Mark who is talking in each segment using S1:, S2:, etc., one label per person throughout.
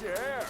S1: your hair.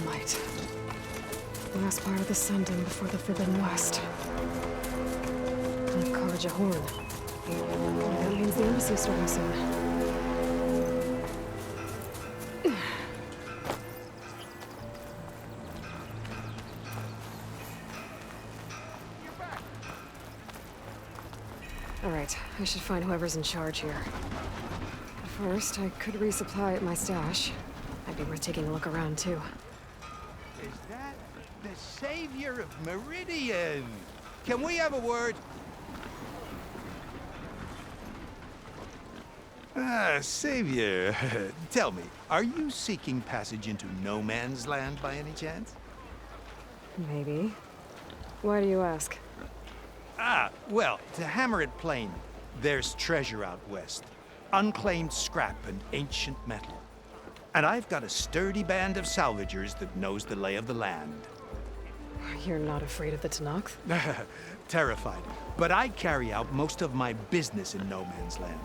S2: Light. Last part of the Sundom before the Forbidden West. And Karja Horn. That means the embassy's starting soon. Alright, I should find whoever's in charge here. But first, I could resupply at my stash. Might be worth taking a look around, too.
S3: Is that the savior of Meridian? Can we have a word? Savior, tell me, are you seeking passage into no man's land by any chance?
S2: Maybe. Why do you ask?
S3: Well, to hammer it plain, there's treasure out west. Unclaimed scrap and ancient metal. And I've got a sturdy band of salvagers that knows the lay of the land.
S2: You're not afraid of the Tanakh?
S3: Terrified. But I carry out most of my business in no man's land.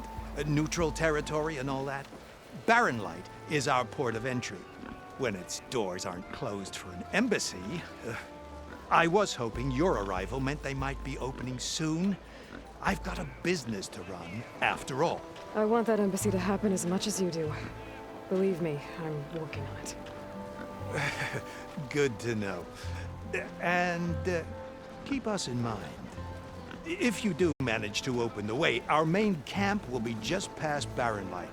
S3: Neutral territory and all that. Barren Light is our port of entry. When its doors aren't closed for an embassy. I was hoping your arrival meant they might be opening soon. I've got a business to run, after all.
S2: I want that embassy to happen as much as you do. Believe me, I'm working on it.
S3: Good to know. And keep us in mind. If you do manage to open the way, our main camp will be just past Barren Light.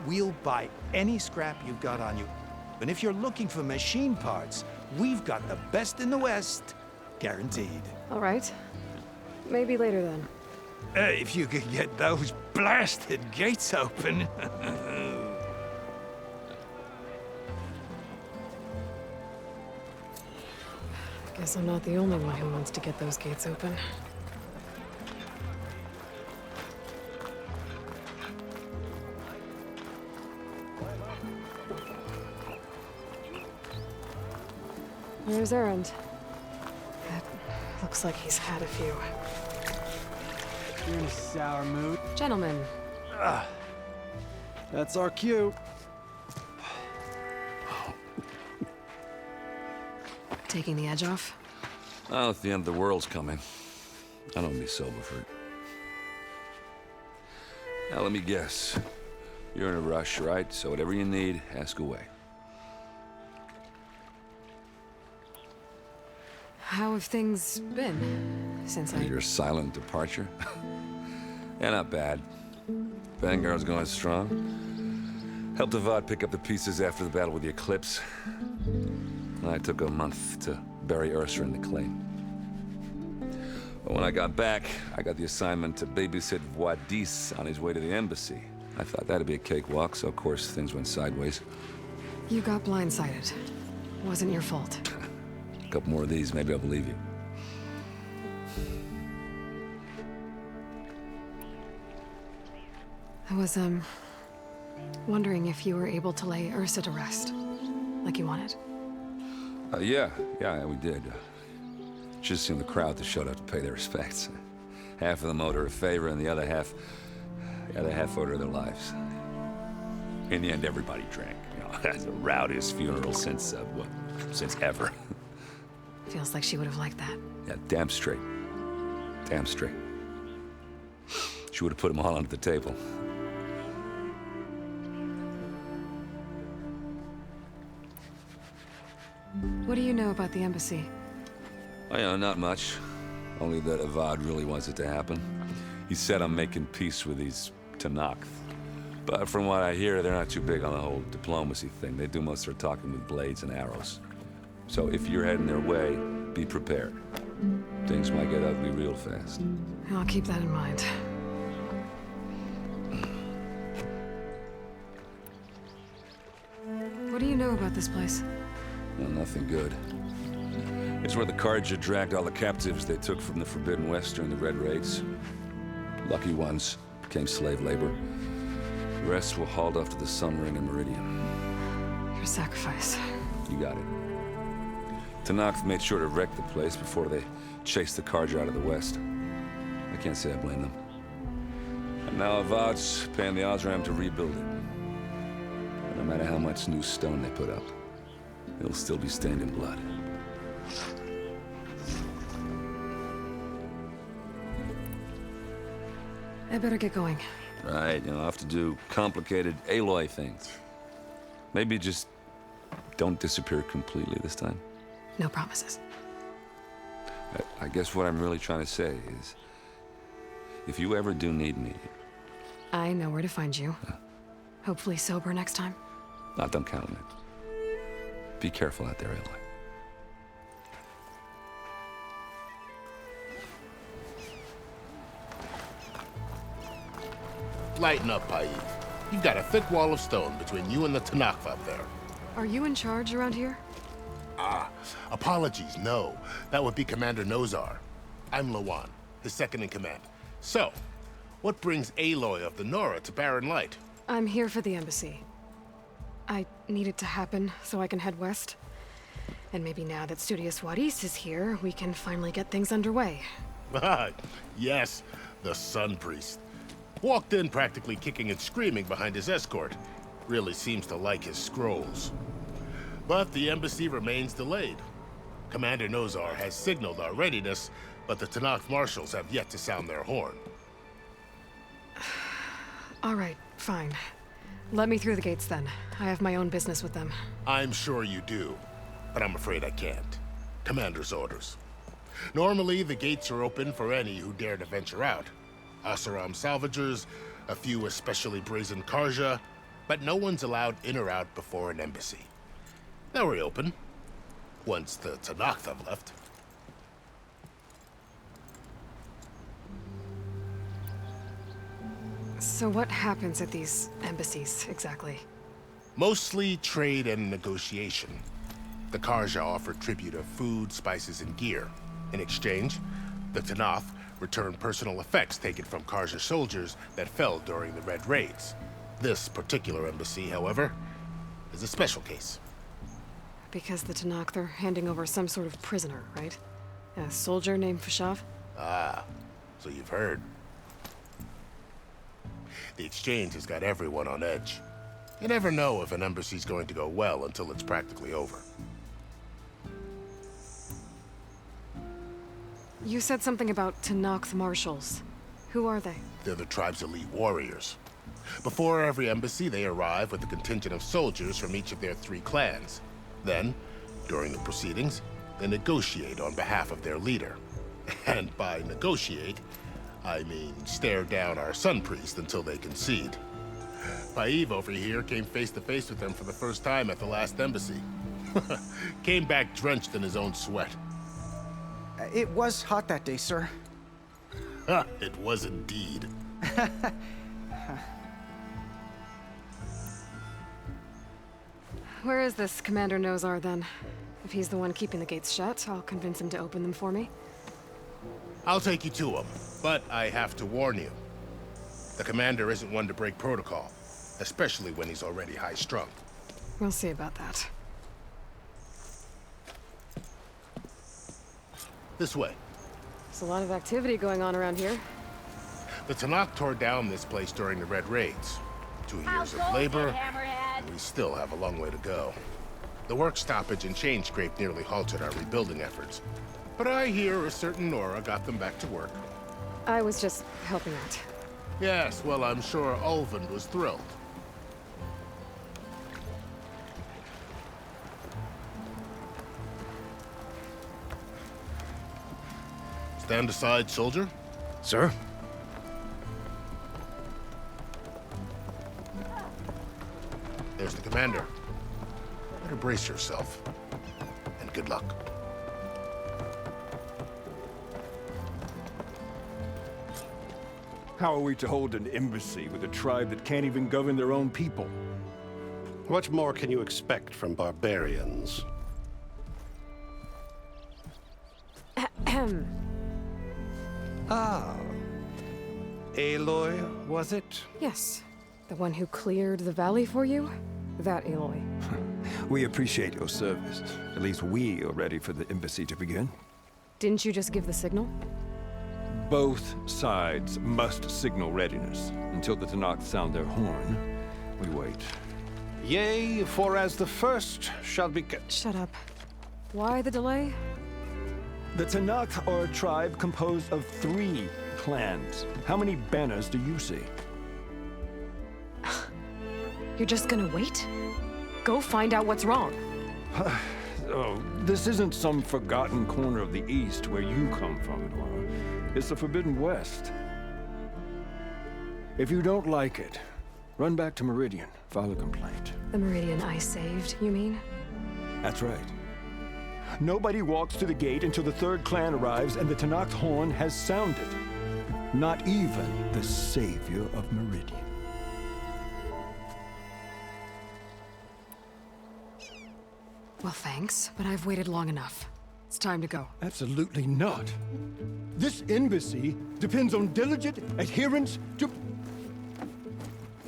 S3: We'll buy any scrap you've got on you. And if you're looking for machine parts, we've got the best in the West. Guaranteed.
S2: All right. Maybe later then.
S3: If you could get those blasted gates open.
S2: Guess I'm not the only one who wants to get those gates open. There's Erend. That looks like he's had a few.
S4: You're in a sour mood.
S2: Gentlemen.
S4: That's our cue.
S2: Taking the edge off?
S5: Well, if the end of the world's coming, I don't be sober for it. Now, let me guess. You're in a rush, right? So whatever you need, ask away.
S2: How have things been since
S5: Your silent departure? Yeah, not bad. Vanguard's going strong. Helped Avad pick up the pieces after the battle with the Eclipse. And I took a month to bury Ursa in the claim. But when I got back, I got the assignment to babysit Vuadis on his way to the embassy. I thought that'd be a cakewalk, so of course things went sideways.
S2: You got blindsided. Wasn't your fault.
S5: A couple more of these, maybe I'll believe you.
S2: I was, wondering if you were able to lay Ursa to rest, like you wanted.
S5: Yeah, we did. Just seemed the crowd that showed up to pay their respects. Half of them owed her a favor, and the other half owed her their lives. In the end, everybody drank. You know, that's the rowdiest funeral since ever.
S2: Feels like she would have liked that.
S5: Yeah, damn straight. Damn straight. She would have put them all under the table.
S2: What do you know about the embassy?
S5: Oh, yeah, not much. Only that Avad really wants it to happen. He said I'm making peace with these Talanah. But from what I hear, they're not too big on the whole diplomacy thing. They do most of their talking with blades and arrows. So if you're heading their way, be prepared. Things might get ugly real fast.
S2: I'll keep that in mind. What do you know about this place?
S5: Well, nothing good. It's where the Carja dragged all the captives they took from the Forbidden West during the Red Raids. Lucky ones became slave labor. The rest were hauled off to the Sun Ring and Meridian.
S2: Your sacrifice.
S5: You got it. Talanah made sure to wreck the place before they chased the Carja out of the West. I can't say I blame them. And now Avad's paying the Osram to rebuild it. And no matter how much new stone they put up, it'll still be stained in blood.
S2: I better get going.
S5: Right, I'll have to do complicated Aloy things. Maybe just don't disappear completely this time.
S2: No promises.
S5: I guess what I'm really trying to say is, if you ever do need me...
S2: I know where to find you. Hopefully sober next time.
S5: Don't count on it. Be careful out there, Aloy.
S1: Lighten up, Paid. You've got a thick wall of stone between you and the Talanah up there.
S2: Are you in charge around here?
S1: Apologies, no. That would be Commander Nozar. I'm Lawan, his second-in-command. So, what brings Aloy of the Nora to Barren Light?
S2: I'm here for the embassy. I need it to happen so I can head west. And maybe now that Studious Vuadis is here, we can finally get things underway.
S1: Yes, the Sun Priest. Walked in practically kicking and screaming behind his escort. Really seems to like his scrolls. But the embassy remains delayed. Commander Nozar has signaled our readiness, but the Talanah marshals have yet to sound their horn.
S2: All right, fine. Let me through the gates then. I have my own business with them.
S1: I'm sure you do, but I'm afraid I can't. Commander's orders. Normally, the gates are open for any who dare to venture out. Oseram salvagers, a few especially brazen Carja, but no one's allowed in or out before an embassy. They'll reopen, once the Talanah have left.
S2: So what happens at these embassies, exactly?
S1: Mostly trade and negotiation. The Carja offer tribute of food, spices, and gear. In exchange, the Talanah return personal effects taken from Carja soldiers that fell during the Red Raids. This particular embassy, however, is a special case.
S2: Because the Talanah are handing over some sort of prisoner, right? A soldier named Fashav?
S1: Ah, so you've heard. The exchange has got everyone on edge. You never know if an embassy's going to go well until it's practically over.
S2: You said something about Talanah marshals. Who are they?
S1: They're the tribe's elite warriors. Before every embassy, they arrive with a contingent of soldiers from each of their 3 clans. Then, during the proceedings, they negotiate on behalf of their leader. And by negotiate, I mean stare down our Sun Priest until they concede. Paid over here came face to face with them for the first time at the last embassy. Came back drenched in his own sweat.
S6: It was hot that day, sir.
S1: It was indeed.
S2: Where is this Commander Nozar, then? If he's the one keeping the gates shut, I'll convince him to open them for me.
S1: I'll take you to him, but I have to warn you. The commander isn't one to break protocol, especially when he's already high-strung.
S2: We'll see about that.
S1: This way.
S2: There's a lot of activity going on around here.
S1: The Talanah tore down this place during the Red Raids. 2 years of labor, and we still have a long way to go. The work stoppage and chain scrape nearly halted our rebuilding efforts. But I hear a certain Nora got them back to work.
S2: I was just helping out.
S1: Yes, well, I'm sure Ulvund was thrilled. Stand aside, soldier.
S7: Sir?
S1: There's the commander. Better brace yourself. And good luck.
S7: How are we to hold an embassy with a tribe that can't even govern their own people?
S8: What more can you expect from barbarians?
S2: Ahem.
S3: Ah. Aloy, was it?
S2: Yes. The one who cleared the valley for you? That Aloy.
S7: We appreciate your service. At least we are ready for the embassy to begin.
S2: Didn't you just give the signal?
S7: Both sides must signal readiness. Until the Talanah sound their horn, we wait.
S8: Yea, for as the first shall be kept.
S2: Shut up. Why the delay?
S7: The Talanah are a tribe composed of 3 clans. How many banners do you see?
S2: You're just gonna wait? Go find out what's wrong.
S7: Oh, this isn't some forgotten corner of the East where you come from, Nora. It's the Forbidden West. If you don't like it, run back to Meridian, file a complaint.
S2: The Meridian I saved, you mean?
S7: That's right. Nobody walks to the gate until the 3rd clan arrives and the Talanah horn has sounded. Not even the savior of Meridian.
S2: Well, thanks, but I've waited long enough. It's time to go.
S7: Absolutely not. This embassy depends on diligent adherence to...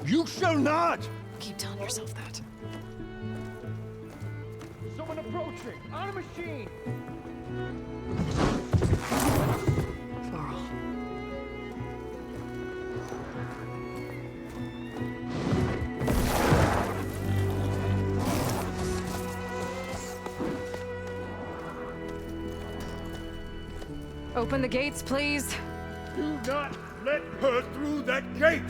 S7: You shall not!
S2: Keep telling yourself that.
S7: Someone approaching! On a machine!
S2: Varl. Open the gates, please.
S7: Do not let her through that gate!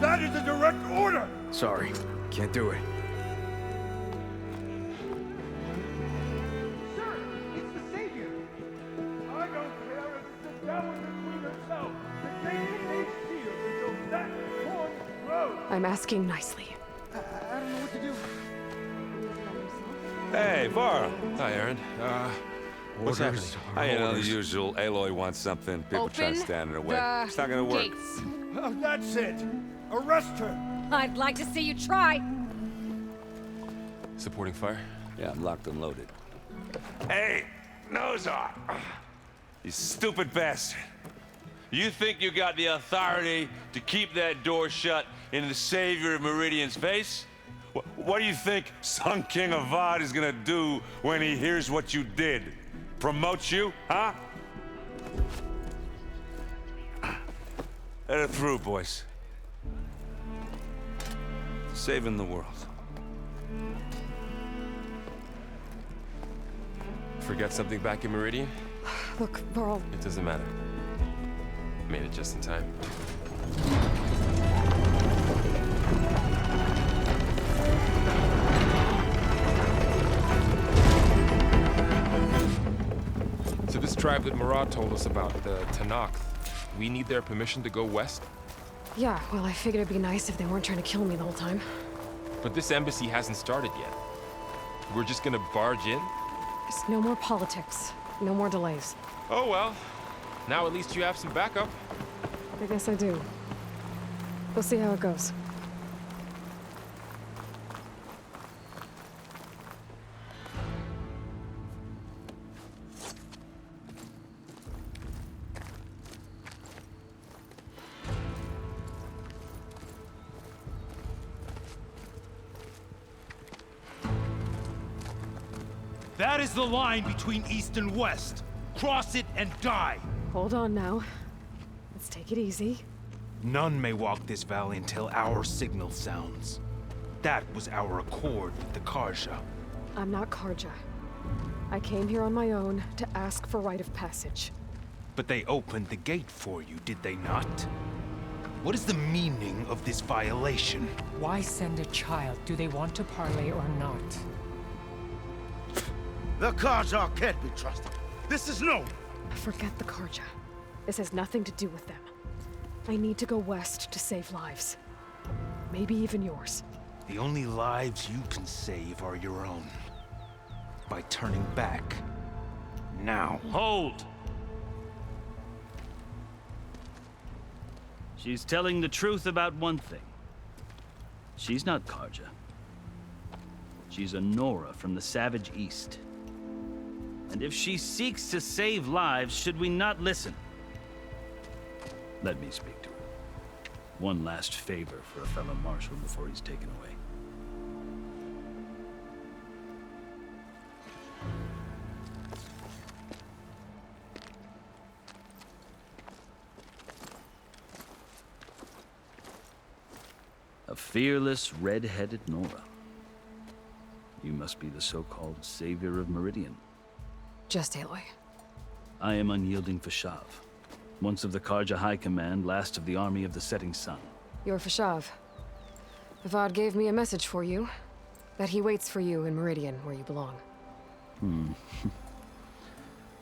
S7: That is a direct order!
S4: Sorry, can't do it.
S7: Sir, it's the savior! I don't care if it's the Dowager Queen herself! The gate stays sealed until that horn grows!
S2: I'm asking nicely.
S4: I don't know what to do.
S5: Hey, Varl.
S9: Hi, Erend. What's happening?
S5: You know, the usual. Aloy wants something. People try to
S10: Open
S5: stand in her way.
S10: the
S5: It's not gonna work.
S10: gates.
S7: Oh, that's it! Arrest her!
S10: I'd like to see you try.
S9: Supporting fire?
S5: Yeah, I'm locked and loaded. Hey, nose off! You stupid bastard. You think you got the authority to keep that door shut in the savior of Meridian's face? What do you think Sun King Avad is gonna do when he hears what you did? Promote you, huh? Let her through, boys. Saving the world.
S9: Forget something back in Meridian?
S2: Look, Varl.
S9: It doesn't matter. Made it just in time. So this tribe that Murad told us about, the Talanah, we need their permission to go west?
S2: Yeah, well, I figured it'd be nice if they weren't trying to kill me the whole time.
S9: But this embassy hasn't started yet. We're just gonna barge in?
S2: Just no more politics. No more delays.
S9: Oh well. Now at least you have some backup.
S2: I guess I do. We'll see how it goes.
S3: That is the line between East and West. Cross it and die.
S2: Hold on now. Let's take it easy.
S3: None may walk this valley until our signal sounds. That was our accord with the Karja.
S2: I'm not Karja. I came here on my own to ask for rite of passage.
S3: But they opened the gate for you, did they not? What is the meaning of this violation?
S10: Why send a child? Do they want to parley or not?
S11: The Karja can't be trusted. This is known.
S2: Forget the Karja. This has nothing to do with them. I need to go west to save lives. Maybe even yours.
S3: The only lives you can save are your own. By turning back. Now.
S12: Hold! She's telling the truth about one thing. She's not Karja. She's a Nora from the Savage East. And if she seeks to save lives, should we not listen? Let me speak to her. One last favor for a fellow marshal before he's taken away. A fearless, red-headed Nora. You must be the so-called savior of Meridian.
S2: Just Aloy.
S12: I am unyielding Fashav. Once of the Karja High Command, last of the army of the setting sun.
S2: You're Fashav. Avad gave me a message for you. That he waits for you in Meridian, where you belong.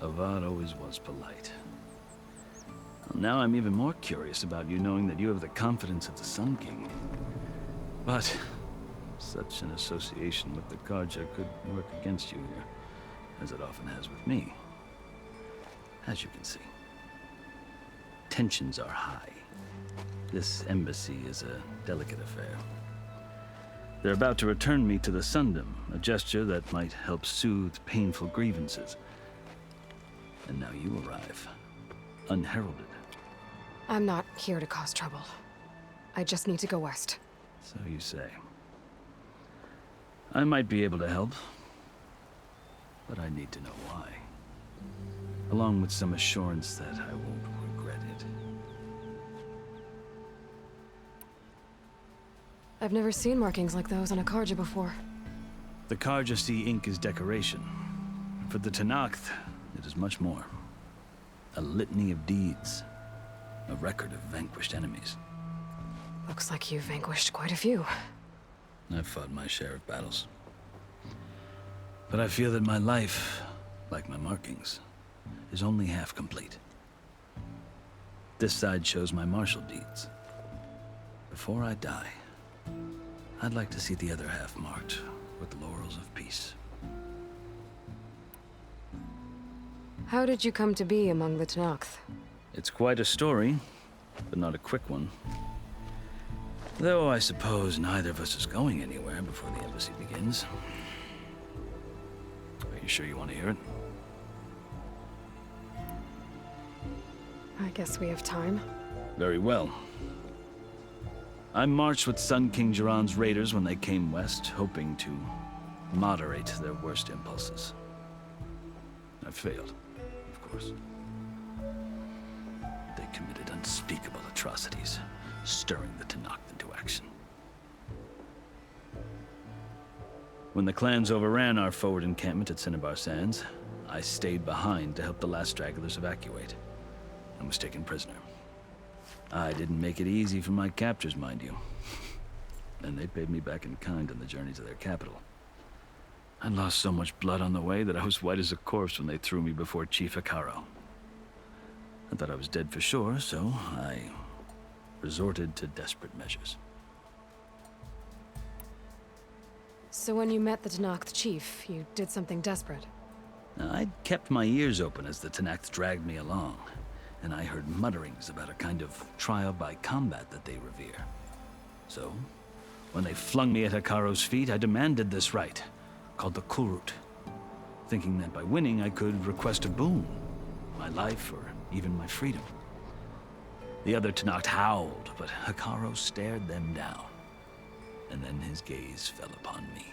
S12: Avad always was polite. Well, now I'm even more curious about you knowing that you have the confidence of the Sun King. But such an association with the Karja could work against you here, as it often has with me. As you can see, tensions are high. This embassy is a delicate affair. They're about to return me to the Sundom, a gesture that might help soothe painful grievances. And now you arrive, unheralded.
S2: I'm not here to cause trouble. I just need to go west.
S12: So you say. I might be able to help, but I need to know why. Along with some assurance that I won't regret it.
S2: I've never seen markings like those on a Karja before.
S12: The Karja see ink as decoration. For the Tanakh, it is much more. A litany of deeds. A record of vanquished enemies.
S2: Looks like you've vanquished quite a few.
S12: I've fought my share of battles. But I feel that my life, like my markings, is only half complete. This side shows my martial deeds. Before I die, I'd like to see the other half marked with the laurels of peace.
S2: How did you come to be among the Tanakh?
S12: It's quite a story, but not a quick one. Though I suppose neither of us is going anywhere before the embassy begins. Are you sure you want to hear it?
S2: I guess we have time.
S12: Very well. I marched with Sun King Jiran's raiders when they came west, hoping to moderate their worst impulses. I failed, of course. They committed unspeakable atrocities, stirring the Tanakh into action. When the clans overran our forward encampment at Cinnabar Sands, I stayed behind to help the last stragglers evacuate, and was taken prisoner. I didn't make it easy for my captors, mind you. And they paid me back in kind on the journey to their capital. I'd lost so much blood on the way that I was white as a corpse when they threw me before Chief Hekarro. I thought I was dead for sure, so I resorted to desperate measures.
S2: So when you met the Tanakh chief, you did something desperate?
S12: I'd kept my ears open as the Tanakh dragged me along, and I heard mutterings about a kind of trial by combat that they revere. So, when they flung me at Hekarro's feet, I demanded this right, called the Kurut, thinking that by winning I could request a boon, my life or even my freedom. The other Tanakh howled, but Hekarro stared them down, and then his gaze fell upon me.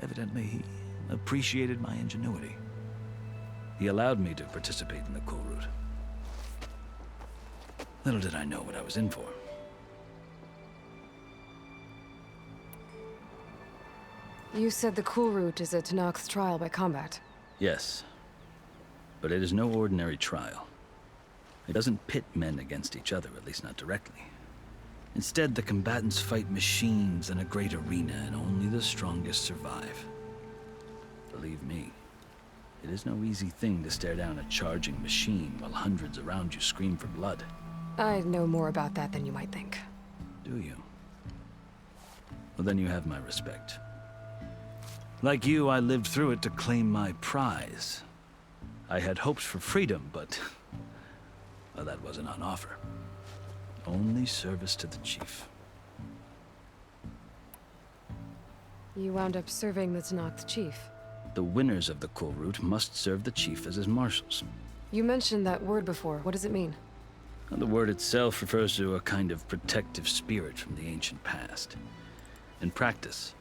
S12: Evidently, he appreciated my ingenuity. He allowed me to participate in the Kurut. Little did I know what I was in for.
S2: You said the cool route is a Tanakh's trial by combat.
S12: Yes. But it is no ordinary trial. It doesn't pit men against each other, at least not directly. Instead, the combatants fight machines in a great arena, and only the strongest survive. Believe me, it is no easy thing to stare down a charging machine while hundreds around you scream for blood.
S2: I know more about that than you might think.
S12: Do you? Well, then you have my respect. Like you, I lived through it to claim my prize. I had hopes for freedom, but well, that wasn't on offer. Only service to the chief.
S2: You wound up serving the Tanakh's chief.
S12: The winners of the cool route must serve the chief as his marshals.
S2: You mentioned that word before. What does it mean?
S12: Well, the word itself refers to a kind of protective spirit from the ancient past. In practice,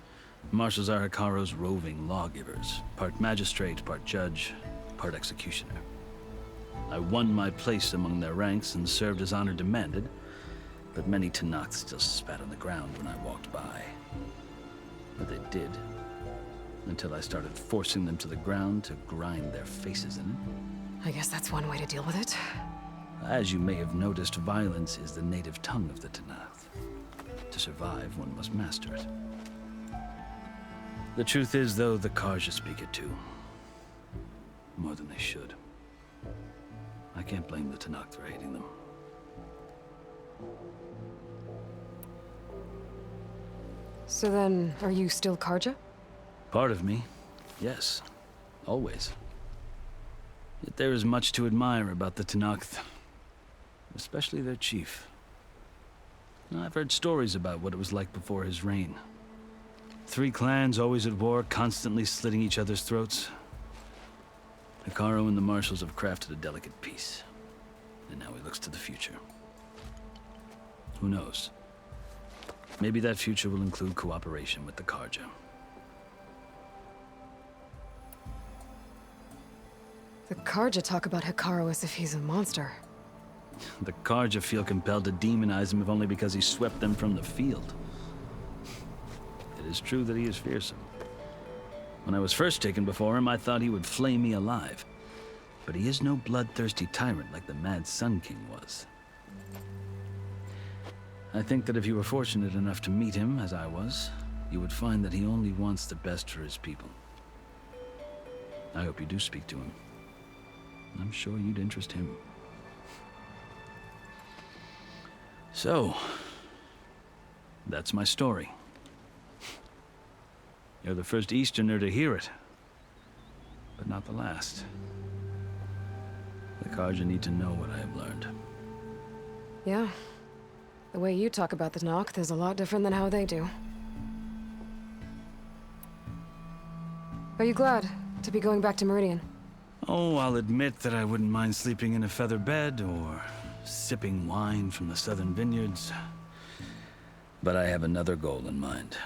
S12: marshals are Hekarro's roving lawgivers, part magistrate, part judge, part executioner. I won my place among their ranks and served as honor demanded, but many Tanakhs still spat on the ground when I walked by. But they did, until I started forcing them to the ground to grind their faces in it.
S2: I guess that's one way to deal with it.
S12: As you may have noticed, violence is the native tongue of the Tanakh. To survive, one must master it. The truth is, though, the Karja speak it too. More than they should. I can't blame the Tanakh for hating them.
S2: So then, are you still Karja?
S12: Part of me, yes. Always. Yet there is much to admire about the Tanakh, especially their chief. I've heard stories about what it was like before his reign. 3 clans always at war, constantly slitting each other's throats. Hekarro and the marshals have crafted a delicate peace, and now he looks to the future. Who knows? Maybe that future will include cooperation with the Karja.
S2: The Karja talk about Hekarro as if he's a monster.
S12: The Karja feel compelled to demonize him if only because he swept them from the field. It is true that he is fearsome. When I was first taken before him, I thought he would flay me alive. But he is no bloodthirsty tyrant like the Mad Sun King was. I think that if you were fortunate enough to meet him, as I was, you would find that he only wants the best for his people. I hope you do speak to him. I'm sure you'd interest him. So, that's my story. You're the first Easterner to hear it, but not the last. The Karja need to know what I have learned.
S2: Yeah. The way you talk about the Tanakh is a lot different than how they do. Are you glad to be going back to Meridian?
S12: Oh, I'll admit that I wouldn't mind sleeping in a feather bed or sipping wine from the southern vineyards. But I have another goal in mind.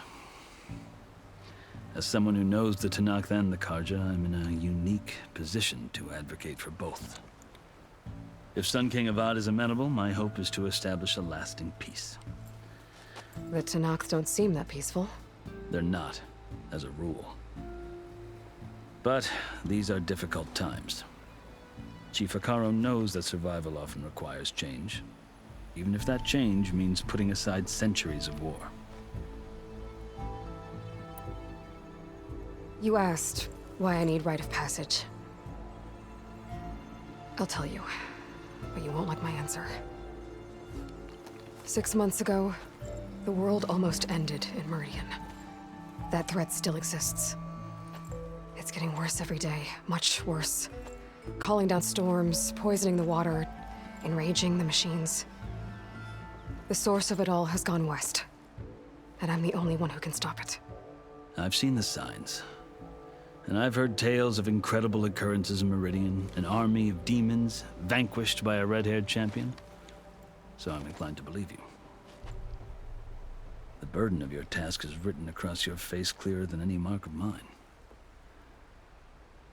S12: As someone who knows the Tanakh and the Karja, I'm in a unique position to advocate for both. If Sun King Avad is amenable, my hope is to establish a lasting peace.
S2: The Tanakh don't seem that peaceful.
S12: They're not, as a rule. But these are difficult times. Chief Hekarro knows that survival often requires change, even if that change means putting aside centuries of war.
S2: You asked why I need rite of passage. I'll tell you, but you won't like my answer. 6 months ago, the world almost ended in Meridian. That threat still exists. It's getting worse every day, much worse. Calling down storms, poisoning the water, enraging the machines. The source of it all has gone west, and I'm the only one who can stop it.
S12: I've seen the signs. And I've heard tales of incredible occurrences in Meridian, an army of demons vanquished by a red-haired champion. So I'm inclined to believe you. The burden of your task is written across your face clearer than any mark of mine.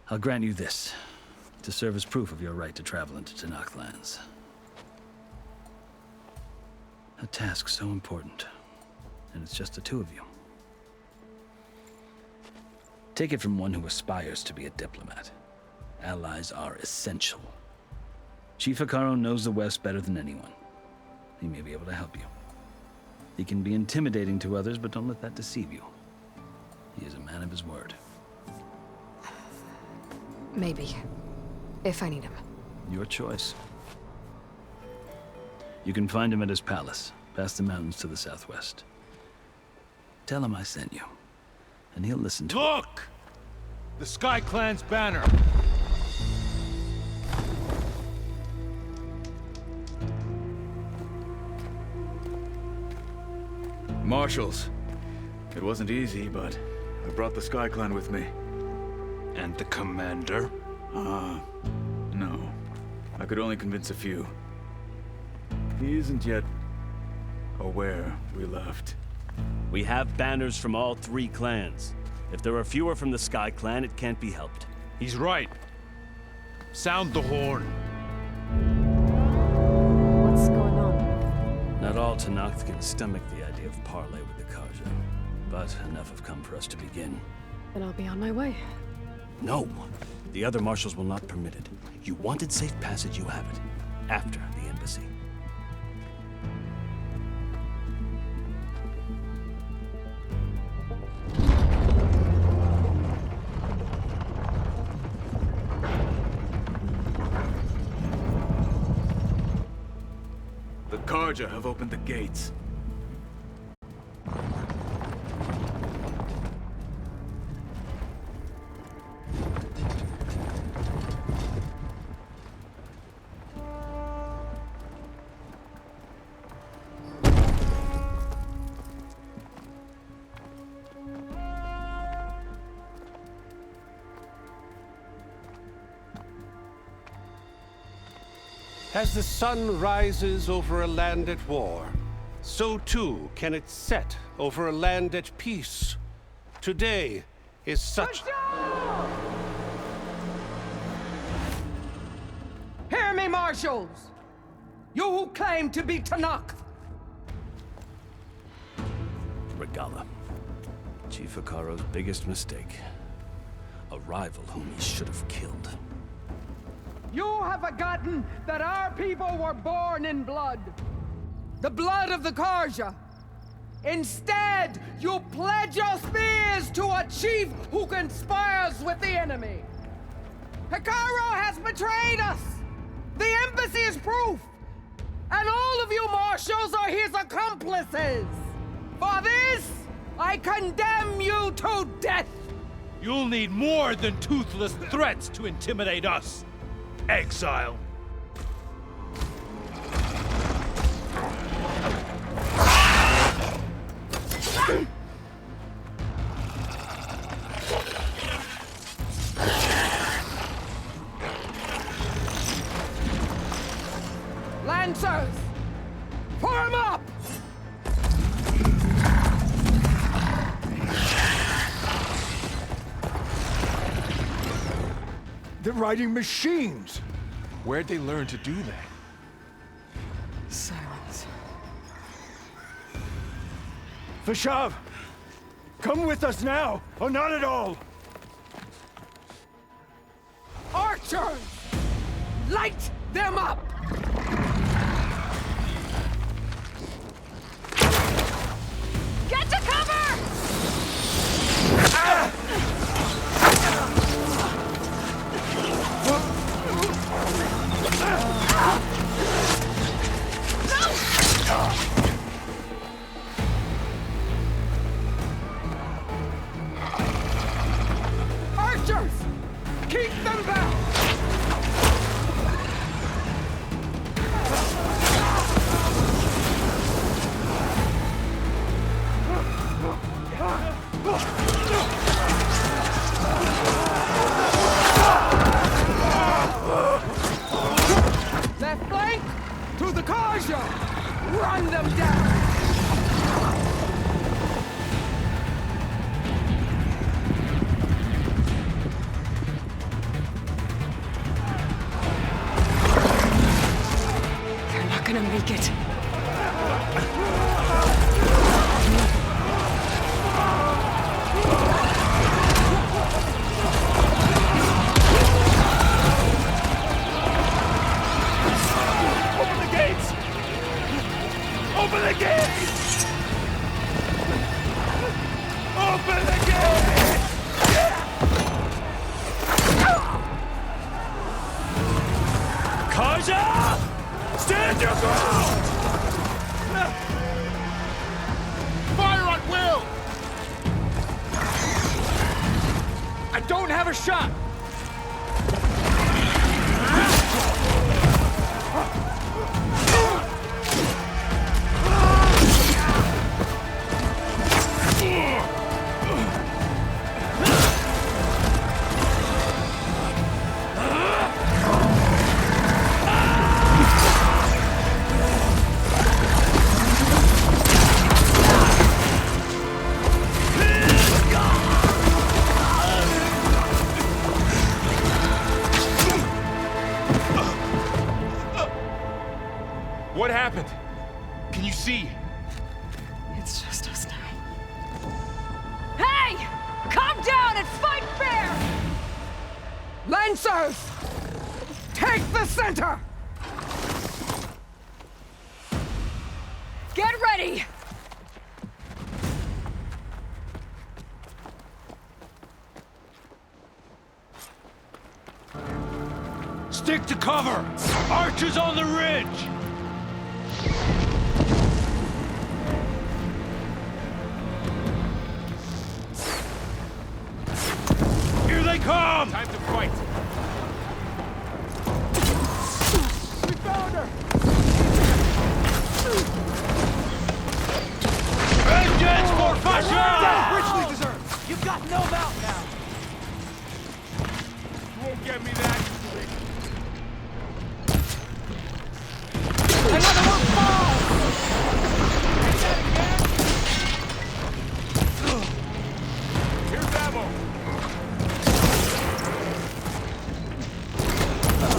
S12: I'll grant you this, to serve as proof of your right to travel into Tanakh lands. A task so important, and it's just the 2 of you. Take it from one who aspires to be a diplomat. Allies are essential. Chief Hekarro knows the West better than anyone. He may be able to help you. He can be intimidating to others, but don't let that deceive you. He is a man of his word.
S2: Maybe. If I need him.
S12: Your choice. You can find him at his palace, past the mountains to the southwest. Tell him I sent you, and he'll listen to it.
S13: Look! The Sky Clan's banner!
S14: Marshals. It wasn't easy, but I brought the Sky Clan with me.
S13: And the commander?
S14: No. I could only convince a few. He isn't yet aware we left.
S15: We have banners from all 3 clans. If there are fewer from the Sky Clan, it can't be helped.
S13: He's right. Sound the horn.
S2: What's going on?
S12: Not all Tanakh can stomach the idea of parley with the Carja, but enough have come for us to begin.
S2: Then I'll be on my way.
S15: No! The other marshals will not permit it. You wanted safe passage, you have it. After the embassy.
S14: The Carja have opened the gates.
S8: As the sun rises over a land at war, so too can it set over a land at peace. Today is such...
S16: Hear me, marshals! You who claim to be Tanakh!
S12: Regalla. Chief Hekarro's biggest mistake. A rival whom he should have killed.
S16: You have forgotten that our people were born in blood. The blood of the Carja. Instead, you pledge your spears to a chief who conspires with the enemy. Hekarro has betrayed us! The embassy is proof! And all of you marshals are his accomplices! For this, I condemn you to death!
S13: You'll need more than toothless threats to intimidate us. Exile.
S16: Lancers! Form up!
S7: They're riding machines!
S9: Where'd they learn to do that?
S2: Silence.
S7: Vashav! Come with us now, or not at all!
S16: Archers! Light them up!
S17: Get to cover!
S16: Archers! Keep them back! Left flank! To the Carja! Run them down!
S13: I don't have a shot!
S9: What happened? Can you see?
S2: It's just us now.
S17: Hey! Calm down and fight fair!
S16: Lancers! Take the center!
S17: Get ready!
S13: Stick to cover! Archers on the ridge! Here they come!
S9: Time to fight!
S16: We found her!
S13: Vengeance for Fasha!
S4: Richly deserved! You've got no mount now!
S9: Won't get me that easily.
S16: Another one falls!
S9: Here's ammo.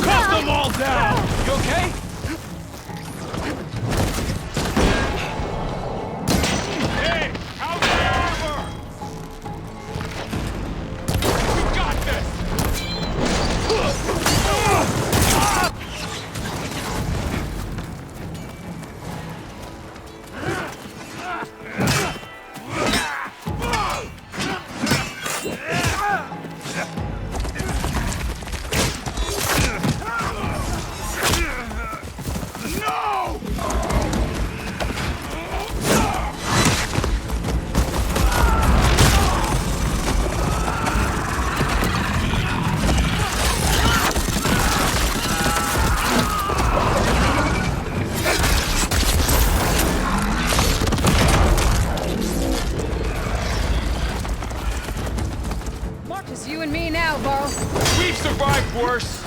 S13: Cut them all down! You okay?
S9: Hey, how's my armor? We got this.
S17: Just you and me now, Varl.
S9: We've survived worse.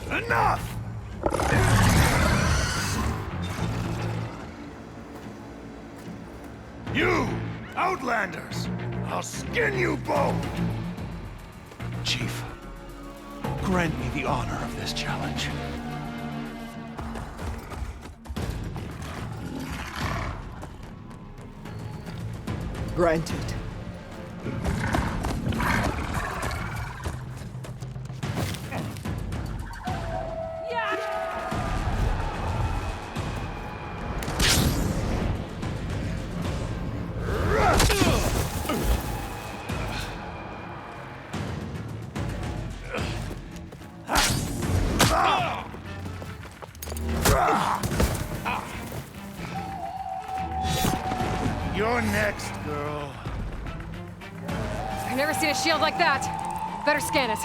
S11: Enough! You, Outlanders! I'll skin you both!
S13: Chief, grant me the honor of this challenge.
S16: Granted.
S11: You're next, girl.
S2: I've never seen a shield like that. Better scan it.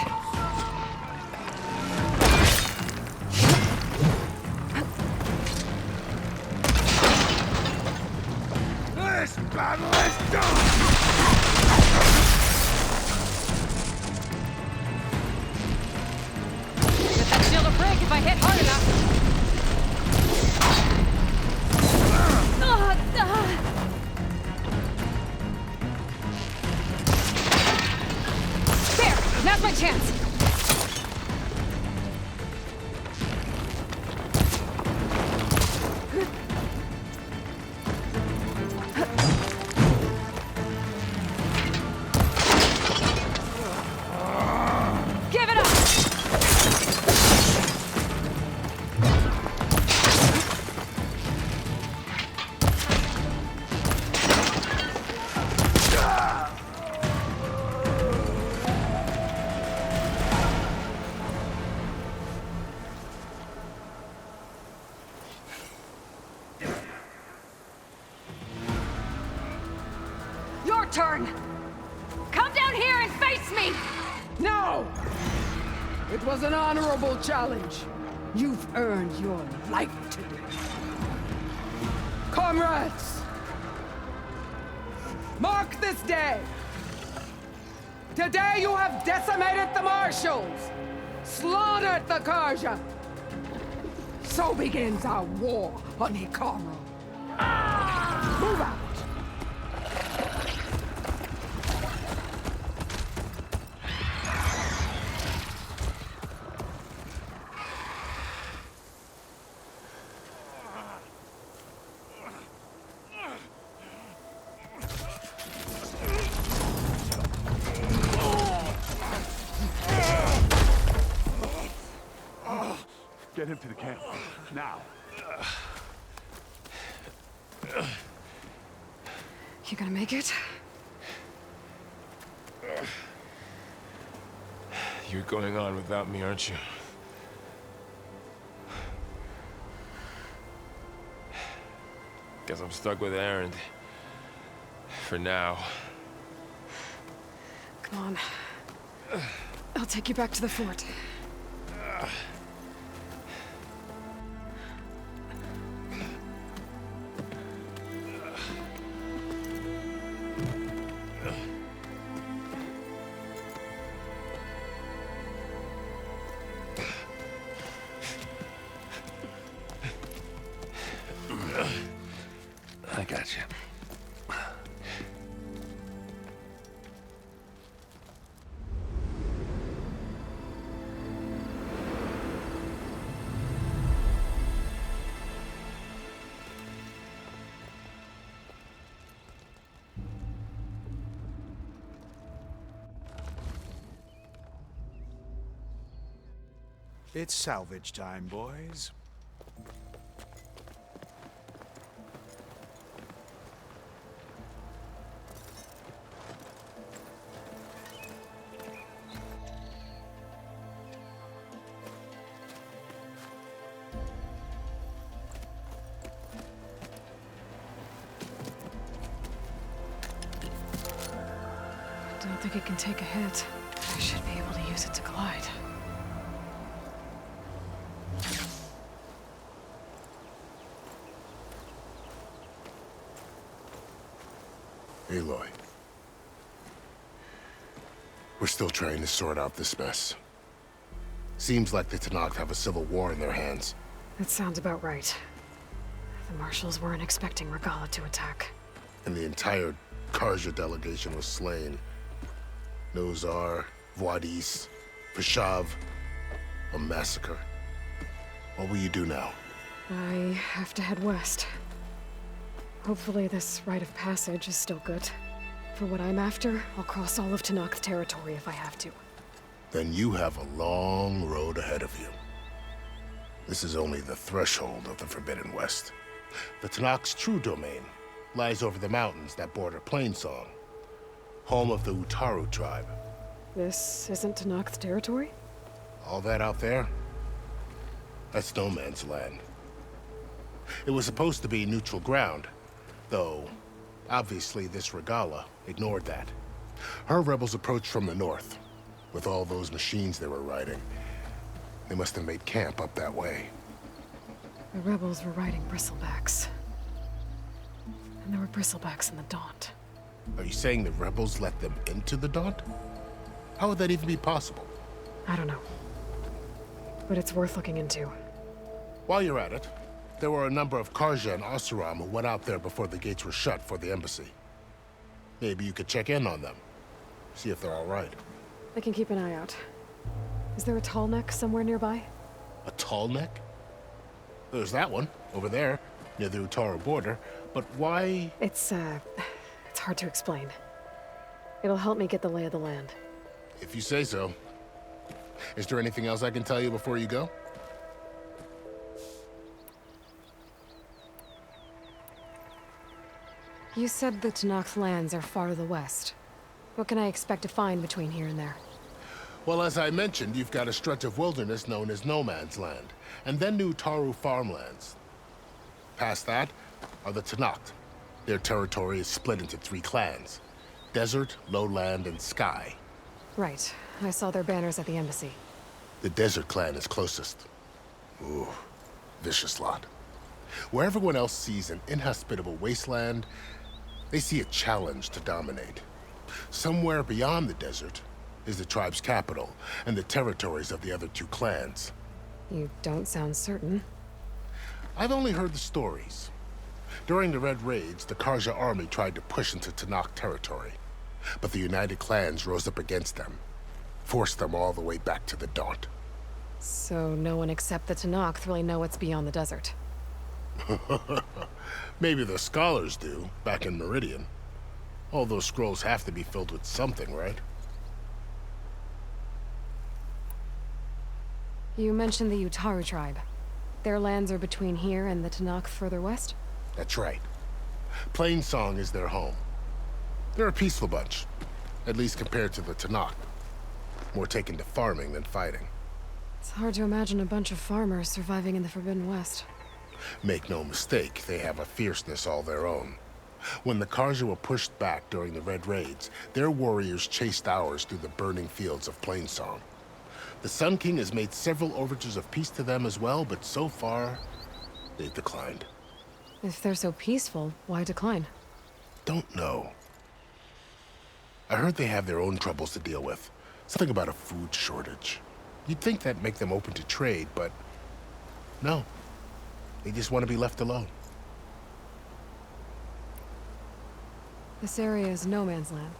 S11: This battle is done!
S2: Get that shield
S17: I hit hard enough. There! Now's my chance! Give it up! Your turn! Come down here and face me!
S16: No! It was an honorable challenge. You've earned your life today. Comrades! Mark this day! Today you have decimated the Marshals! Slaughtered the Carja! So begins our war on Hekarro. Move out!
S11: Get him to the camp. Now.
S2: You gonna make it?
S9: You're going on without me, aren't you? Guess I'm stuck with Erend. For now.
S2: Come on. I'll take you back to the fort.
S5: I got you.
S3: It's salvage time, boys.
S2: I don't think it can take a hit. I should be able to use it to glide.
S1: Aloy. We're still trying to sort out this mess. Seems like the Talanah have a civil war in their hands.
S2: That sounds about right. The Marshals weren't expecting Regalla to attack.
S1: And the entire Carja delegation was slain. Nozar, Vuadis, Vashav, a massacre. What will you do now?
S2: I have to head west. Hopefully this rite of passage is still good. For what I'm after, I'll cross all of Tanakh's territory if I have to.
S1: Then you have a long road ahead of you. This is only the threshold of the Forbidden West. The Tanakh's true domain lies over the mountains that border Plainsong, home of the Utaru tribe.
S2: This isn't Tanakh's territory?
S1: All that out there? That's no man's land. It was supposed to be neutral ground, though obviously this Regalla ignored that. Her rebels approached from the north, with all those machines they were riding. They must have made camp up that way.
S2: The rebels were riding bristlebacks. And there were bristlebacks in the Daunt.
S1: Are you saying the rebels let them into the Daunt? How would that even be possible?
S2: I don't know. but it's worth looking into.
S1: While you're at it, there were a number of Karja and Oseram who went out there before the gates were shut for the embassy. Maybe you could check in on them. See if they're all right.
S2: I can keep an eye out. Is there a tall neck somewhere nearby?
S1: A tall neck? There's that one, over there, near the Utaru border. But why?
S2: It's hard to explain. It'll help me get the lay of the land.
S1: If you say so. Is there anything else I can tell you before you go?
S2: You said the Tanakh lands are far to the west. What can I expect to find between here and there?
S1: Well, as I mentioned, you've got a stretch of wilderness known as No Man's Land, and then the Utaru farmlands. Past that are the Tanakh. Their territory is split into 3 clans: Desert, Lowland, and Sky.
S2: Right. I saw their banners at the embassy.
S1: The Desert clan is closest. Ooh, vicious lot. Where everyone else sees an inhospitable wasteland, they see a challenge to dominate. Somewhere beyond the desert is the tribe's capital and the territories of the other 2 clans.
S2: You don't sound certain.
S1: I've only heard the stories. During the Red Raids, the Karja army tried to push into Tanakh territory, but the United Clans rose up against them, forced them all the way back to the Daunt.
S2: So no one except the Tanakh really know what's beyond the desert.
S1: Maybe the scholars do, back in Meridian. All those scrolls have to be filled with something, right?
S2: You mentioned the Utaru tribe. Their lands are between here and the Tanakh further west?
S1: That's right. Plainsong is their home. They're a peaceful bunch, at least compared to the Tanakh. More taken to farming than fighting.
S2: It's hard to imagine a bunch of farmers surviving in the Forbidden West.
S1: Make no mistake, they have a fierceness all their own. When the Karja were pushed back during the Red Raids, their warriors chased ours through the burning fields of Plainsong. The Sun King has made several overtures of peace to them as well, but so far, they've declined.
S2: If they're so peaceful, why decline?
S1: Don't know. I heard they have their own troubles to deal with. Something about a food shortage. You'd think that'd make them open to trade, but no. They just want to be left alone.
S2: This area is no man's land.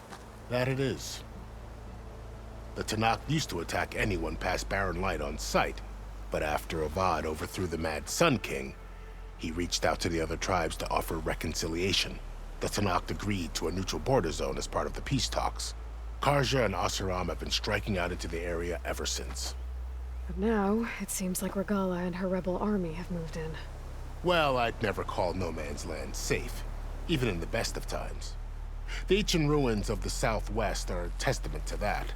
S1: That it is. The Tanakh used to attack anyone past Barren Light on sight, but after Avad overthrew the Mad Sun King, he reached out to the other tribes to offer reconciliation. The Tanakh agreed to a neutral border zone as part of the peace talks. Karja and Oseram have been striking out into the area ever since.
S2: But now, it seems like Regalla and her rebel army have moved in.
S1: Well, I'd never call No Man's Land safe, even in the best of times. The ancient ruins of the Southwest are a testament to that.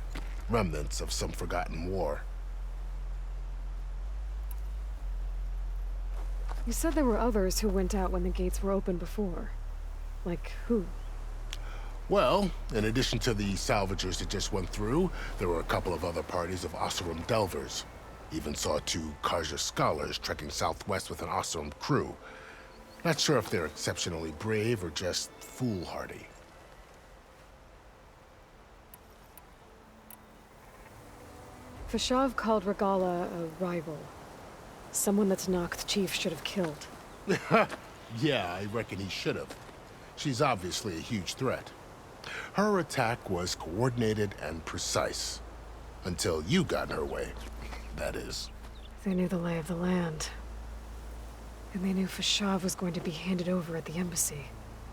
S1: Remnants of some forgotten war.
S2: You said there were others who went out when the gates were open before. Like who?
S1: Well, in addition to the salvagers that just went through, there were a couple of other parties of Oseram delvers. Even saw 2 Karja scholars trekking southwest with an Oseram crew. Not sure if they're exceptionally brave or just foolhardy.
S2: Fashav called Regalla a rival. Someone that Tanakh chief should have killed.
S1: Yeah, I reckon he should have. She's obviously a huge threat. Her attack was coordinated and precise. Until you got in her way, that is.
S2: They knew the lay of the land. And they knew Fashav was going to be handed over at the embassy.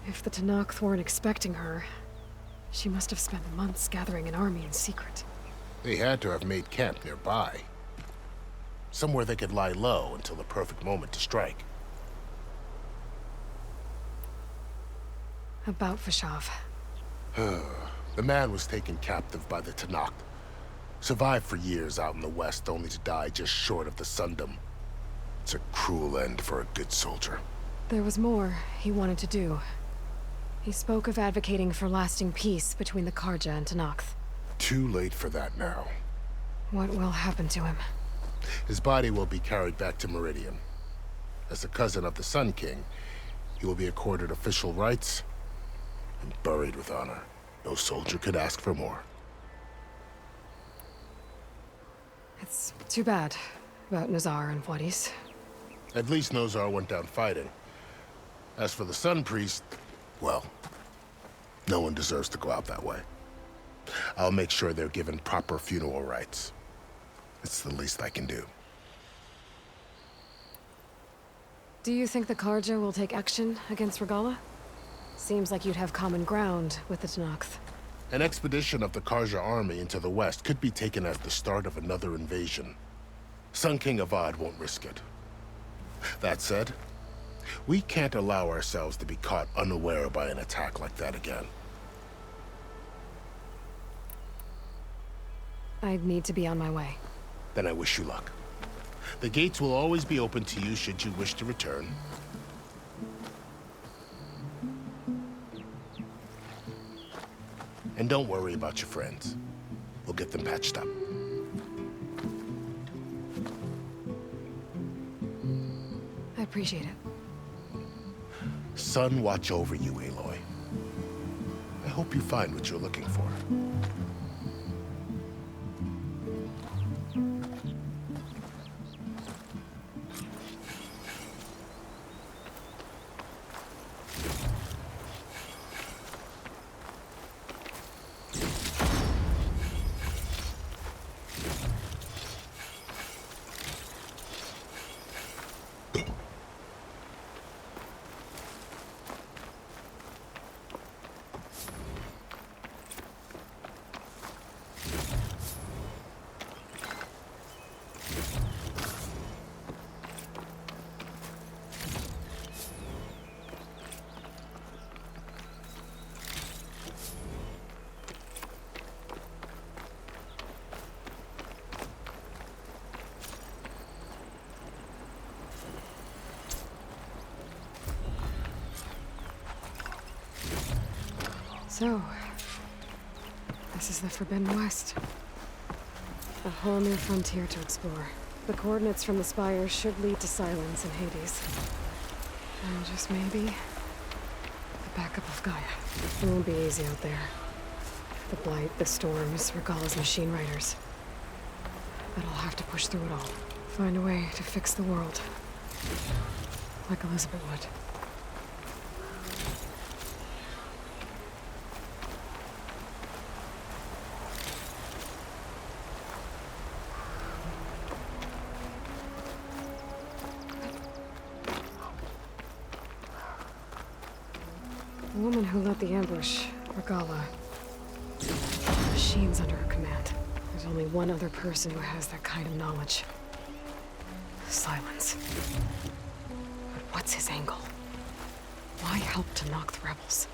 S2: If the Tanakh weren't expecting her, she must have spent months gathering an army in secret.
S1: They had to have made camp nearby. Somewhere they could lie low until the perfect moment to strike.
S2: About Fashav.
S1: The man was taken captive by the Tanakh. Survived for years out in the west, only to die just short of the Sundom. It's a cruel end for a good soldier.
S2: There was more he wanted to do. He spoke of advocating for lasting peace between the Karja and Tanakh.
S1: Too late for that now.
S2: What will happen to him?
S1: His body will be carried back to Meridian. As a cousin of the Sun King, he will be accorded official rights and buried with honor. No soldier could ask for more.
S2: It's too bad. about Nazar and Vuadis.
S1: At least Nazar went down fighting. As for the Sun Priest, well, no one deserves to go out that way. I'll make sure they're given proper funeral rites. It's the least I can do.
S2: Do you think the Carja will take action against Regalla? Seems like you'd have common ground with the Tenakth.
S1: An expedition of the Carja army into the west could be taken as the start of another invasion. Sun King Avad won't risk it. That said, we can't allow ourselves to be caught unaware by an attack like that again.
S2: I'd need to be on my way.
S1: Then I wish you luck. The gates will always be open to you should you wish to return. And don't worry about your friends. We'll get them patched up.
S2: I appreciate it.
S1: Sun watch over you, Aloy. I hope you find what you're looking for.
S2: So, this is the Forbidden West. A whole new frontier to explore. The coordinates from the spires should lead to Sylens and Hades. And just maybe, the backup of GAIA. It won't be easy out there. The Blight, the Storms, Regalla's machine riders. But I'll have to push through it all. Find a way to fix the world. Like Elizabeth would. The woman who led the ambush, Regalla. Machines under her command. There's only one other person who has that kind of knowledge. Sylens. But what's his angle? Why help to knock the rebels?